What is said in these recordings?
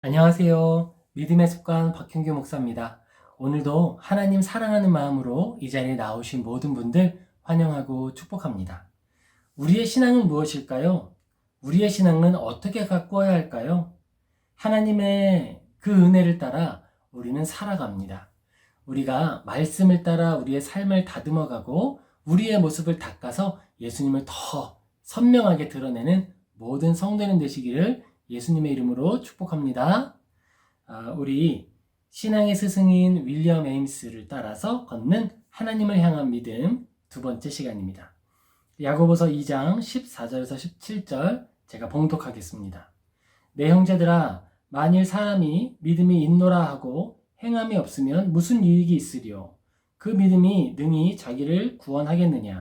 안녕하세요. 믿음의 습관 박형규 목사입니다. 오늘도 하나님 사랑하는 마음으로 이 자리에 나오신 모든 분들 환영하고 축복합니다. 우리의 신앙은 무엇일까요? 우리의 신앙은 어떻게 가꾸어야 할까요? 하나님의 그 은혜를 따라 우리는 살아갑니다. 우리가 말씀을 따라 우리의 삶을 다듬어가고 우리의 모습을 닦아서 예수님을 더 선명하게 드러내는 모든 성도님 되시기를 예수님의 이름으로 축복합니다. 우리 신앙의 스승인 윌리엄 에임스를 따라서 걷는 하나님을 향한 믿음 두 번째 시간입니다. 야고보서 2장 14절에서 17절 제가 봉독하겠습니다. 내 형제들아, 만일 사람이 믿음이 있노라 하고 행함이 없으면 무슨 유익이 있으리요? 그 믿음이 능히 자기를 구원하겠느냐?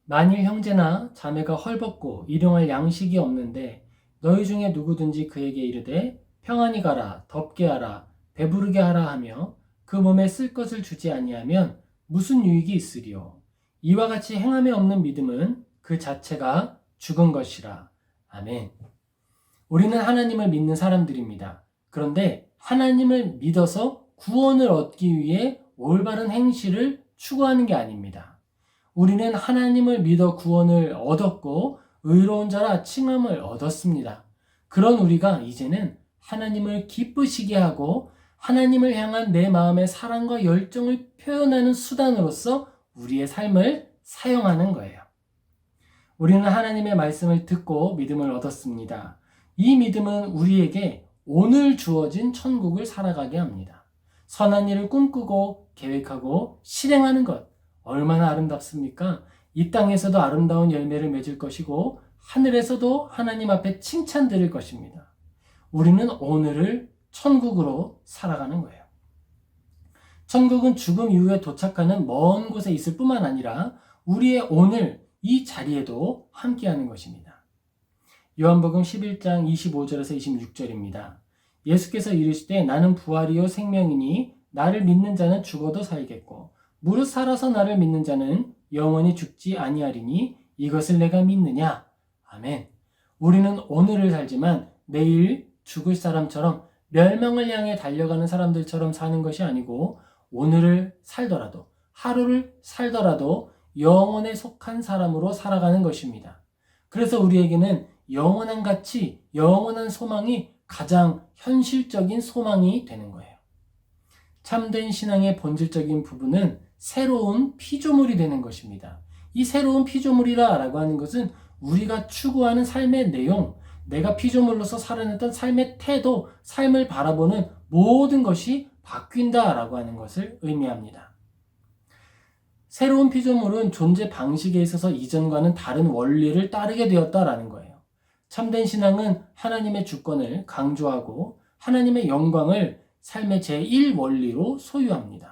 만일 형제나 자매가 헐벗고 일용할 양식이 없는데 너희 중에 누구든지 그에게 이르되 평안히 가라, 덥게 하라, 배부르게 하라 하며 그 몸에 쓸 것을 주지 아니하면 무슨 유익이 있으리요? 이와 같이 행함이 없는 믿음은 그 자체가 죽은 것이라. 아멘. 우리는 하나님을 믿는 사람들입니다. 그런데 하나님을 믿어서 구원을 얻기 위해 올바른 행실을 추구하는 게 아닙니다. 우리는 하나님을 믿어 구원을 얻었고 의로운 자라 칭함을 얻었습니다. 그런 우리가 이제는 하나님을 기쁘시게 하고 하나님을 향한 내 마음의 사랑과 열정을 표현하는 수단으로서 우리의 삶을 사용하는 거예요. 우리는 하나님의 말씀을 듣고 믿음을 얻었습니다. 이 믿음은 우리에게 오늘 주어진 천국을 살아가게 합니다. 선한 일을 꿈꾸고 계획하고 실행하는 것, 얼마나 아름답습니까? 이 땅에서도 아름다운 열매를 맺을 것이고 하늘에서도 하나님 앞에 칭찬 드릴 것입니다. 우리는 오늘을 천국으로 살아가는 거예요. 천국은 죽음 이후에 도착하는 먼 곳에 있을 뿐만 아니라 우리의 오늘 이 자리에도 함께하는 것입니다. 요한복음 11장 25절에서 26절입니다. 예수께서 이르시되 나는 부활이요 생명이니 나를 믿는 자는 죽어도 살겠고 무릇 살아서 나를 믿는 자는 영원히 죽지 아니하리니 이것을 내가 믿느냐? 아멘. 우리는 오늘을 살지만 내일 죽을 사람처럼 멸망을 향해 달려가는 사람들처럼 사는 것이 아니고 오늘을 살더라도 하루를 살더라도 영원에 속한 사람으로 살아가는 것입니다. 그래서 우리에게는 영원한 가치, 영원한 소망이 가장 현실적인 소망이 되는 거예요. 참된 신앙의 본질적인 부분은 새로운 피조물이 되는 것입니다. 이 새로운 피조물이라고 하는 것은 우리가 추구하는 삶의 내용, 내가 피조물로서 살아냈던 삶의 태도, 삶을 바라보는 모든 것이 바뀐다라고 하는 것을 의미합니다. 새로운 피조물은 존재 방식에 있어서 이전과는 다른 원리를 따르게 되었다라는 거예요. 참된 신앙은 하나님의 주권을 강조하고 하나님의 영광을 삶의 제1원리로 소유합니다.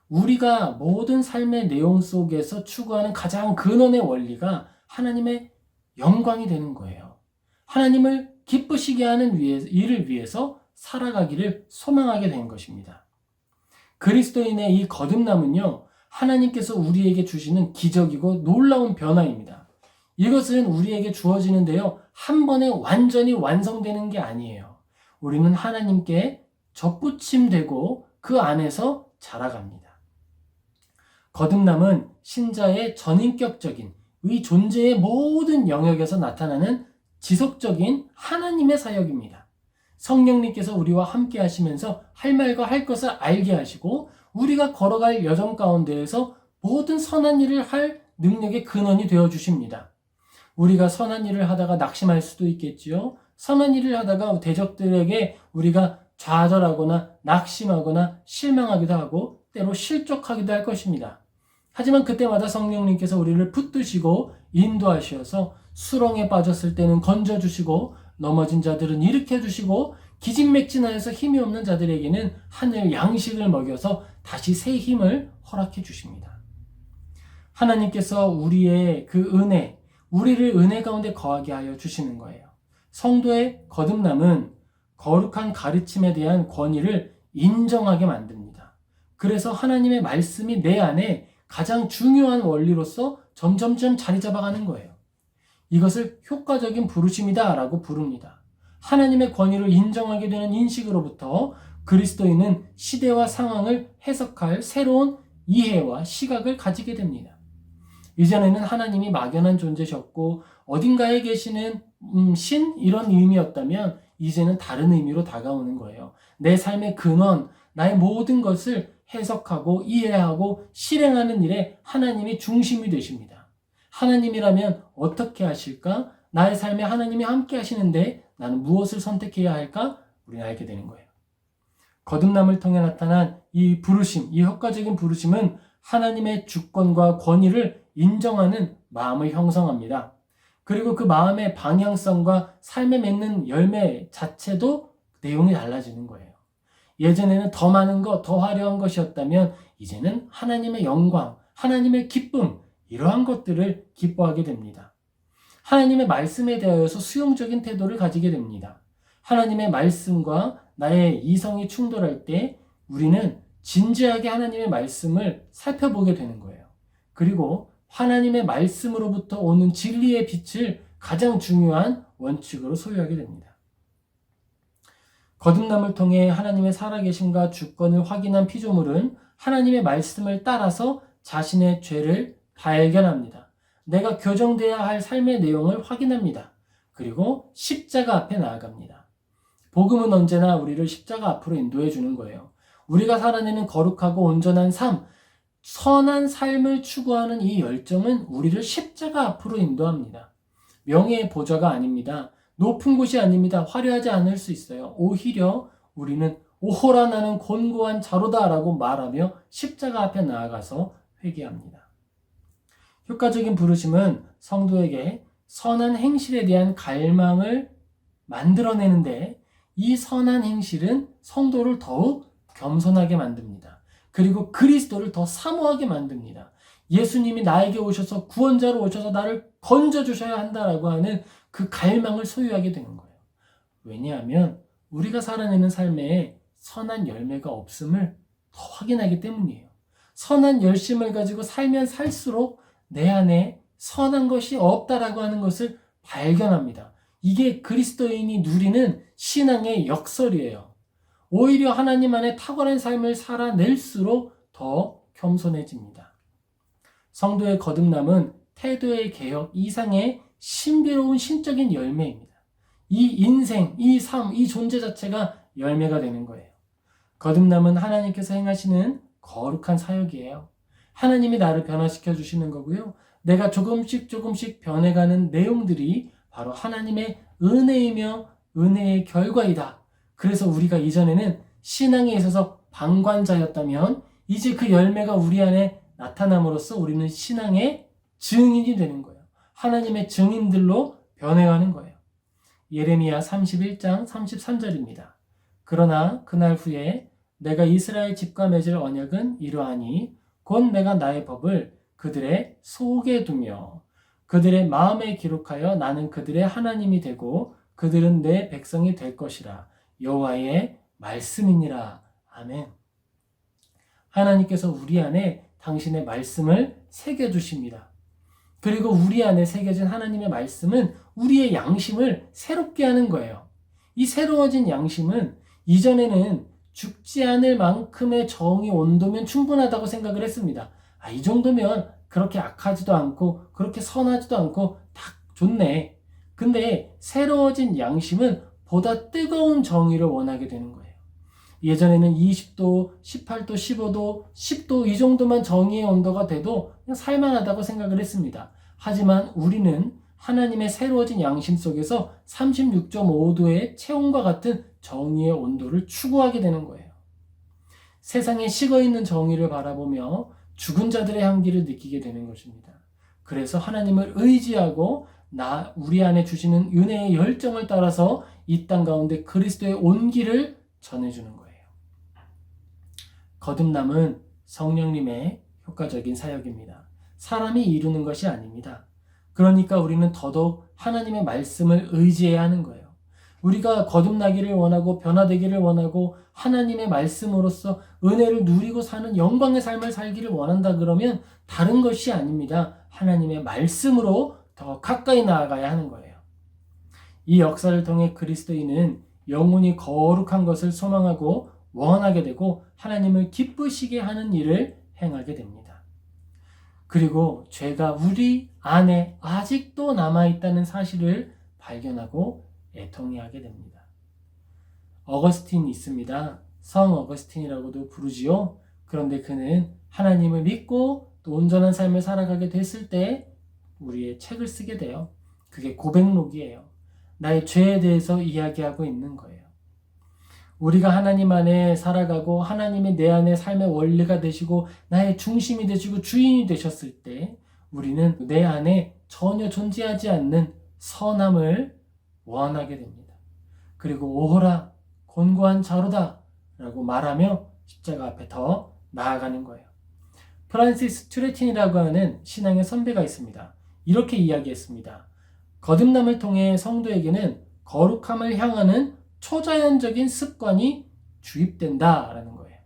우리가 모든 삶의 내용 속에서 추구하는 가장 근원의 원리가 하나님의 영광이 되는 거예요. 하나님을 기쁘시게 하는 일을 위해서 살아가기를 소망하게 된 것입니다. 그리스도인의 이 거듭남은요, 하나님께서 우리에게 주시는 기적이고 놀라운 변화입니다. 이것은 우리에게 주어지는데요, 한 번에 완전히 완성되는 게 아니에요. 우리는 하나님께 접붙임되고 그 안에서 자라갑니다. 거듭남은 신자의 전인격적인 이 존재의 모든 영역에서 나타나는 지속적인 하나님의 사역입니다. 성령님께서 우리와 함께 하시면서 할 말과 할 것을 알게 하시고 우리가 걸어갈 여정 가운데에서 모든 선한 일을 할 능력의 근원이 되어 주십니다. 우리가 선한 일을 하다가 낙심할 수도 있겠지요. 선한 일을 하다가 대적들에게 우리가 좌절하거나 낙심하거나 실망하기도 하고 때로 실족하기도 할 것입니다. 하지만 그때마다 성령님께서 우리를 붙드시고 인도하셔서 수렁에 빠졌을 때는 건져주시고 넘어진 자들은 일으켜주시고 기진맥진하여서 힘이 없는 자들에게는 하늘 양식을 먹여서 다시 새 힘을 허락해 주십니다. 하나님께서 우리의 그 은혜, 우리를 은혜 가운데 거하게 하여 주시는 거예요. 성도의 거듭남은 거룩한 가르침에 대한 권위를 인정하게 만듭니다. 그래서 하나님의 말씀이 내 안에 가장 중요한 원리로서 점점점 자리 잡아가는 거예요. 이것을 효과적인 부르심이다 라고 부릅니다. 하나님의 권위를 인정하게 되는 인식으로부터 그리스도인은 시대와 상황을 해석할 새로운 이해와 시각을 가지게 됩니다. 이전에는 하나님이 막연한 존재셨고 어딘가에 계시는 신 이런 의미였다면 이제는 다른 의미로 다가오는 거예요. 내 삶의 근원, 나의 모든 것을 해석하고 이해하고 실행하는 일에 하나님이 중심이 되십니다. 하나님이라면 어떻게 하실까? 나의 삶에 하나님이 함께 하시는데 나는 무엇을 선택해야 할까? 우리는 알게 되는 거예요. 거듭남을 통해 나타난 이 부르심, 이 효과적인 부르심은 하나님의 주권과 권위를 인정하는 마음을 형성합니다. 그리고 그 마음의 방향성과 삶에 맺는 열매 자체도 내용이 달라지는 거예요. 예전에는 더 많은 것, 더 화려한 것이었다면 이제는 하나님의 영광, 하나님의 기쁨, 이러한 것들을 기뻐하게 됩니다. 하나님의 말씀에 대하여서 수용적인 태도를 가지게 됩니다. 하나님의 말씀과 나의 이성이 충돌할 때 우리는 진지하게 하나님의 말씀을 살펴보게 되는 거예요. 그리고 하나님의 말씀으로부터 오는 진리의 빛을 가장 중요한 원칙으로 소유하게 됩니다. 거듭남을 통해 하나님의 살아계심과 주권을 확인한 피조물은 하나님의 말씀을 따라서 자신의 죄를 발견합니다. 내가 교정되어야 할 삶의 내용을 확인합니다. 그리고 십자가 앞에 나아갑니다. 복음은 언제나 우리를 십자가 앞으로 인도해 주는 거예요. 우리가 살아내는 거룩하고 온전한 삶, 선한 삶을 추구하는 이 열정은 우리를 십자가 앞으로 인도합니다. 명예의 보좌가 아닙니다. 높은 곳이 아닙니다. 화려하지 않을 수 있어요. 오히려 우리는 오호라 나는 곤고한 자로다라고 말하며 십자가 앞에 나아가서 회개합니다. 효과적인 부르심은 성도에게 선한 행실에 대한 갈망을 만들어내는데 이 선한 행실은 성도를 더욱 겸손하게 만듭니다. 그리고 그리스도를 더 사모하게 만듭니다. 예수님이 나에게 오셔서 구원자로 오셔서 나를 건져주셔야 한다라고 하는 그 갈망을 소유하게 되는 거예요. 왜냐하면 우리가 살아내는 삶에 선한 열매가 없음을 더 확인하기 때문이에요. 선한 열심을 가지고 살면 살수록 내 안에 선한 것이 없다라고 하는 것을 발견합니다. 이게 그리스도인이 누리는 신앙의 역설이에요. 오히려 하나님 안에 탁월한 삶을 살아낼수록 더 겸손해집니다. 성도의 거듭남은 태도의 개혁 이상의 신비로운 신적인 열매입니다. 이 인생, 이 삶, 이 존재 자체가 열매가 되는 거예요. 거듭남은 하나님께서 행하시는 거룩한 사역이에요. 하나님이 나를 변화시켜 주시는 거고요. 내가 조금씩 변해가는 내용들이 바로 하나님의 은혜이며 은혜의 결과이다. 그래서 우리가 이전에는 신앙에 있어서 방관자였다면 이제 그 열매가 우리 안에 나타남으로써 우리는 신앙의 증인이 되는 거예요. 하나님의 증인들로 변해가는 거예요. 예레미야 31장 33절입니다. 그러나 그날 후에 내가 이스라엘 집과 맺을 언약은 이러하니 곧 내가 나의 법을 그들의 속에 두며 그들의 마음에 기록하여 나는 그들의 하나님이 되고 그들은 내 백성이 될 것이라. 여호와의 말씀이니라. 아멘. 하나님께서 우리 안에 당신의 말씀을 새겨주십니다. 그리고 우리 안에 새겨진 하나님의 말씀은 우리의 양심을 새롭게 하는 거예요. 이 새로워진 양심은 이전에는 죽지 않을 만큼의 정의 온도면 충분하다고 생각을 했습니다. 이 정도면 그렇게 악하지도 않고 그렇게 선하지도 않고 딱 좋네. 근데 새로워진 양심은 보다 뜨거운 정의를 원하게 되는 거예요. 예전에는 20도, 18도, 15도, 10도 이 정도만 정의의 온도가 돼도 그냥 살만하다고 생각을 했습니다. 하지만 우리는 하나님의 새로워진 양심 속에서 36.5도의 체온과 같은 정의의 온도를 추구하게 되는 거예요. 세상에 식어있는 정의를 바라보며 죽은 자들의 향기를 느끼게 되는 것입니다. 그래서 하나님을 의지하고 우리 안에 주시는 은혜의 열정을 따라서 이 땅 가운데 그리스도의 온기를 전해주는 거예요. 거듭남은 성령님의 효과적인 사역입니다. 사람이 이루는 것이 아닙니다. 그러니까 우리는 더더욱 하나님의 말씀을 의지해야 하는 거예요. 우리가 거듭나기를 원하고 변화되기를 원하고 하나님의 말씀으로써 은혜를 누리고 사는 영광의 삶을 살기를 원한다 그러면 다른 것이 아닙니다. 하나님의 말씀으로 더 가까이 나아가야 하는 거예요. 이 역사를 통해 그리스도인은 영혼이 거룩한 것을 소망하고 원하게 되고 하나님을 기쁘시게 하는 일을 행하게 됩니다. 그리고 죄가 우리 안에 아직도 남아있다는 사실을 발견하고 애통해하게 됩니다. 어거스틴이 있습니다. 성 어거스틴이라고도 부르지요. 그런데 그는 하나님을 믿고 또 온전한 삶을 살아가게 됐을 때 우리의 책을 쓰게 돼요. 그게 고백록이에요. 나의 죄에 대해서 이야기하고 있는 거예요. 우리가 하나님 안에 살아가고 하나님이 내 안에 삶의 원리가 되시고 나의 중심이 되시고 주인이 되셨을 때 우리는 내 안에 전혀 존재하지 않는 선함을 원하게 됩니다. 그리고 오호라 곤고한 자로다 라고 말하며 십자가 앞에 더 나아가는 거예요. 프란시스 튜레틴이라고 하는 신앙의 선배가 있습니다. 이렇게 이야기했습니다. 거듭남을 통해 성도에게는 거룩함을 향하는 초자연적인 습관이 주입된다라는 거예요.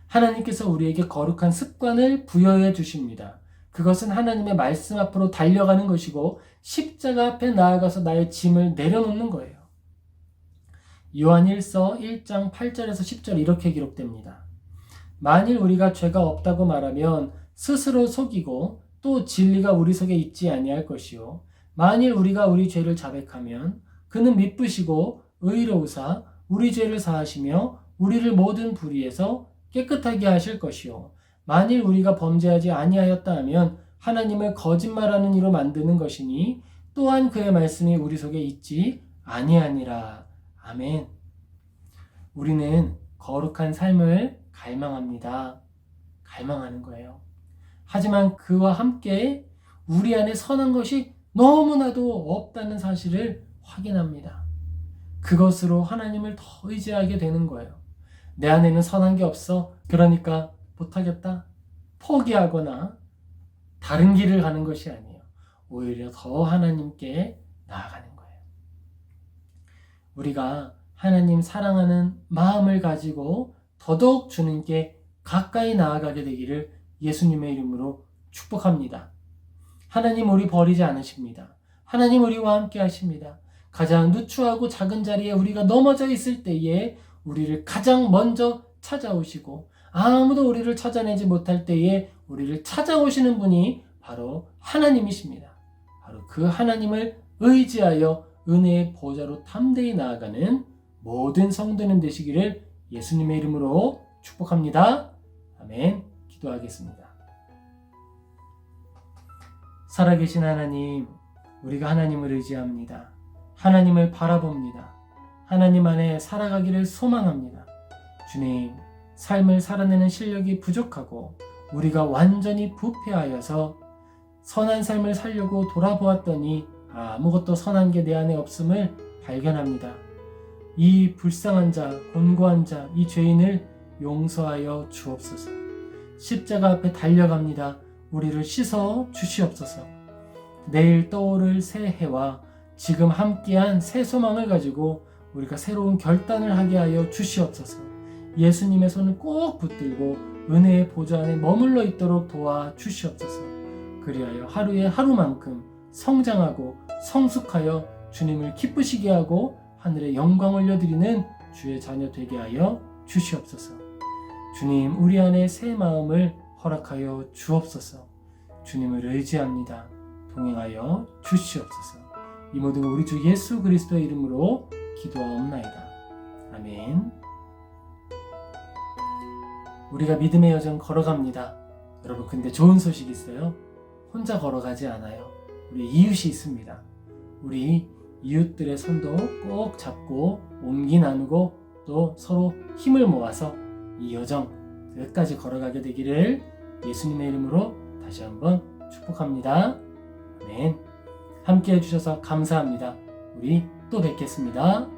하나님께서 우리에게 거룩한 습관을 부여해 주십니다. 그것은 하나님의 말씀 앞으로 달려가는 것이고 십자가 앞에 나아가서 나의 짐을 내려놓는 거예요. 요한 1서 1장 8절에서 10절 이렇게 기록됩니다. 만일 우리가 죄가 없다고 말하면 스스로 속이고 또 진리가 우리 속에 있지 아니할 것이요 만일 우리가 우리 죄를 자백하면 그는 미쁘시고 의로우사 우리 죄를 사하시며 우리를 모든 불의에서 깨끗하게 하실 것이요 만일 우리가 범죄하지 아니하였다 하면 하나님을 거짓말하는 이로 만드는 것이니 또한 그의 말씀이 우리 속에 있지 아니하니라. 아멘. 우리는 거룩한 삶을 갈망합니다. 갈망하는 거예요. 하지만 그와 함께 우리 안에 선한 것이 너무나도 없다는 사실을 확인합니다. 그것으로 하나님을 더 의지하게 되는 거예요. 내 안에는 선한 게 없어. 그러니까 못하겠다. 포기하거나 다른 길을 가는 것이 아니에요. 오히려 더 하나님께 나아가는 거예요. 우리가 하나님 사랑하는 마음을 가지고 더더욱 주님께 가까이 나아가게 되기를 예수님의 이름으로 축복합니다. 하나님 우리 버리지 않으십니다. 하나님 우리와 함께 하십니다. 가장 누추하고 작은 자리에 우리가 넘어져 있을 때에 우리를 가장 먼저 찾아오시고 아무도 우리를 찾아내지 못할 때에 우리를 찾아오시는 분이 바로 하나님이십니다. 바로 그 하나님을 의지하여 은혜의 보좌로 담대히 나아가는 모든 성도는 되시기를 예수님의 이름으로 축복합니다. 아멘. 기도하겠습니다. 살아계신 하나님, 우리가 하나님을 의지합니다. 하나님을 바라봅니다. 하나님 안에 살아가기를 소망합니다. 주님, 삶을 살아내는 실력이 부족하고 우리가 완전히 부패하여서 선한 삶을 살려고 돌아보았더니 아무것도 선한 게 내 안에 없음을 발견합니다. 이 불쌍한 자, 곤고한 자, 이 죄인을 용서하여 주옵소서. 십자가 앞에 달려갑니다. 우리를 씻어 주시옵소서. 내일 떠오를 새 해와 지금 함께한 새 소망을 가지고 우리가 새로운 결단을 하게 하여 주시옵소서. 예수님의 손을 꼭 붙들고 은혜의 보좌 안에 머물러 있도록 도와 주시옵소서. 그리하여 하루에 하루만큼 성장하고 성숙하여 주님을 기쁘시게 하고 하늘에 영광 올려드리는 주의 자녀 되게 하여 주시옵소서. 주님, 우리 안에 새 마음을 허락하여 주옵소서. 주님을 의지합니다. 동행하여 주시옵소서. 이 모든 우리 주 예수 그리스도의 이름으로 기도하옵나이다. 아멘. 우리가 믿음의 여정 걸어갑니다. 여러분, 근데 좋은 소식이 있어요. 혼자 걸어가지 않아요. 우리 이웃이 있습니다. 우리 이웃들의 손도 꼭 잡고 온기 나누고 또 서로 힘을 모아서 이 여정 끝까지 걸어가게 되기를 예수님의 이름으로 다시 한번 축복합니다. 아멘. 함께 해주셔서 감사합니다. 우리 또 뵙겠습니다.